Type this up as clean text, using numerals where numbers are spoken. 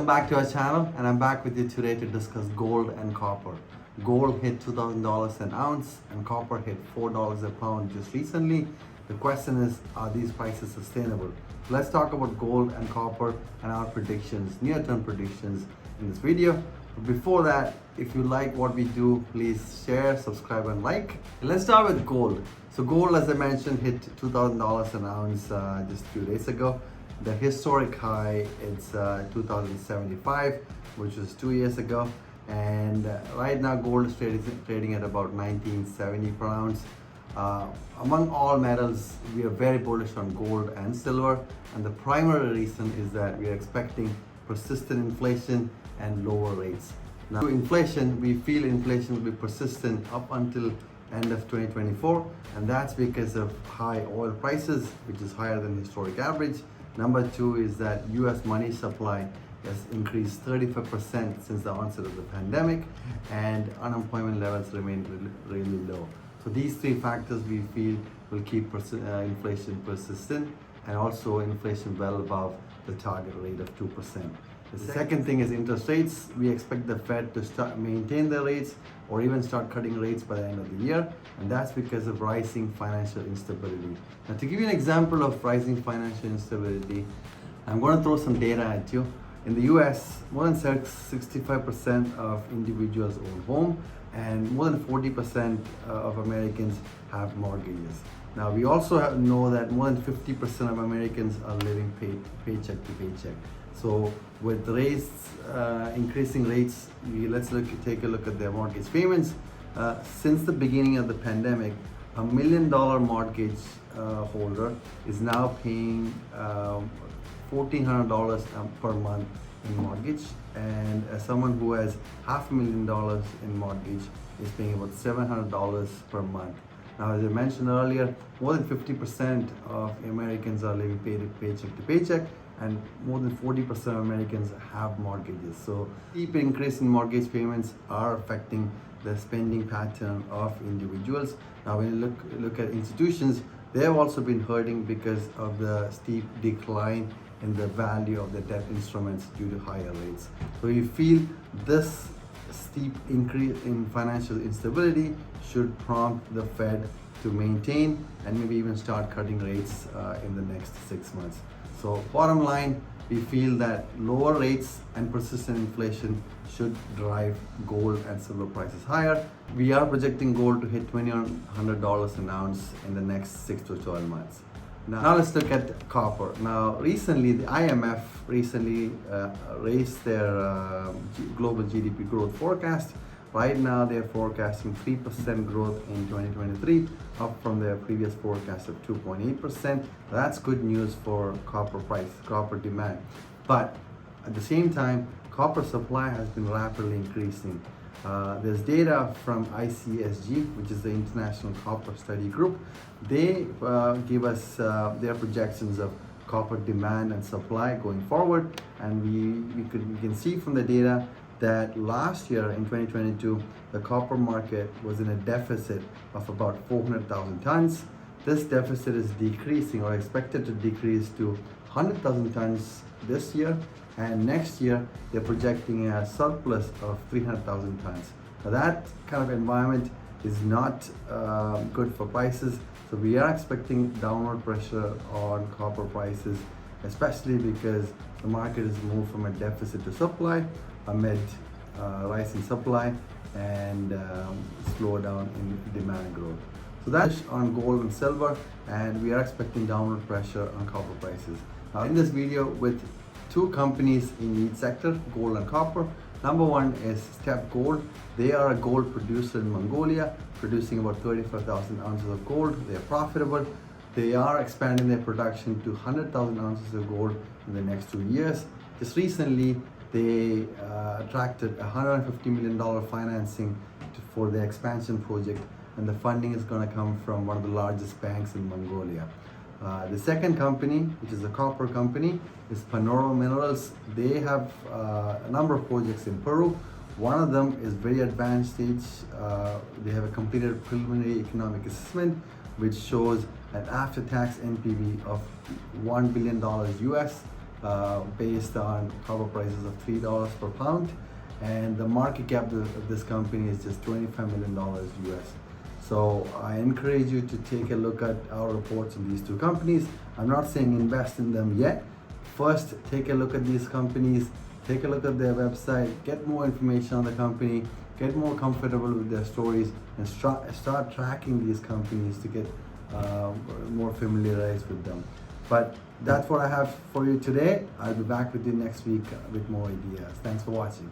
Welcome back to our channel, and I'm back with you today to discuss gold and copper. Gold hit $2,000 an ounce and copper hit $4 a pound just recently. The question is, are these prices sustainable? Let's talk about gold and copper and our predictions, near-term predictions in this video. But before that, if you like what we do, please share, subscribe and like. Let's start with gold. So gold, as I mentioned, hit $2,000 an ounce just a few days ago. The historic high is 2075, which was 2 years ago, and right now gold is trading at about 1970 per ounce. Among all metals, we are very bullish on gold and silver, and the primary reason is that we are expecting persistent inflation and lower rates. Now, inflation, we feel inflation will be persistent up until end of 2024, and that's because of high oil prices, which is higher than historic average. Number two is that US money supply has increased 35% since the onset of the pandemic, and unemployment levels remain really low. So these three factors we feel will keep inflation persistent, and also inflation well above the target rate of 2%. The second thing is interest rates. We expect the Fed to maintain their rates or even start cutting rates by the end of the year, and that's because of rising financial instability. Now, to give you an example of rising financial instability, I'm going to throw some data at you. In the US, more than 65% of individuals own home, and more than 40% of Americans have mortgages. Now, we also know that more than 50% of Americans are living paycheck to paycheck. So with rates, increasing rates, let's take a look at their mortgage payments. Since the beginning of the pandemic, $1 million mortgage holder is now paying $1,400 per month in mortgage, and someone who has $500,000 in mortgage is paying about $700 per month. Now, as I mentioned earlier, more than 50% of Americans are living paycheck to paycheck, and more than 40% of Americans have mortgages. So steep increase in mortgage payments are affecting the spending pattern of individuals. Now, when you look at institutions, they have also been hurting because of the steep decline in the value of the debt instruments due to higher rates. So we feel this steep increase in financial instability should prompt the Fed to maintain and maybe even start cutting rates in the next 6 months. So bottom line, we feel that lower rates and persistent inflation should drive gold and silver prices higher. We are projecting gold to hit $2,100 an ounce in the next 6 to 12 months. Now let's look at copper. Now recently, the IMF raised their global GDP growth forecast. Right now, they're forecasting 3% growth in 2023, up from their previous forecast of 2.8%. That's good news for copper price, copper demand. But at the same time, copper supply has been rapidly increasing. There's data from ICSG, which is the International Copper Study Group. They give us their projections of copper demand and supply going forward, and we can see from the data that last year in 2022, the copper market was in a deficit of about 400,000 tons. This deficit is decreasing or expected to decrease to 100,000 tons this year, and next year they're projecting a surplus of 300,000 tons. Now that kind of environment is not good for prices, so we are expecting downward pressure on copper prices, especially because the market has moved from a deficit to supply amid rising supply and slowdown in demand growth. So that's on gold and silver, and we are expecting downward pressure on copper prices. Now, in this video, with two companies in each sector, gold and copper. Number one is Step Gold. They are a gold producer in Mongolia, producing about 35,000 ounces of gold. They are profitable. They are expanding their production to 100,000 ounces of gold in the next 2 years. Just recently, they attracted $150 million financing for their expansion project, and the funding is going to come from one of the largest banks in Mongolia. The second company, which is a copper company, is Panoro Minerals. They have a number of projects in Peru. One of them is very advanced stage. They have a completed preliminary economic assessment, which shows an after-tax NPV of $1 billion US based on copper prices of $3 per pound, and the market cap of this company is just $25 million US. So I encourage you to take a look at our reports on these two companies. I'm not saying invest in them yet. First, take a look at these companies, take a look at their website, get more information on the company, get more comfortable with their stories, and start tracking these companies to get more familiarized with them. But that's what I have for you today. I'll be back with you next week with more ideas. Thanks for watching.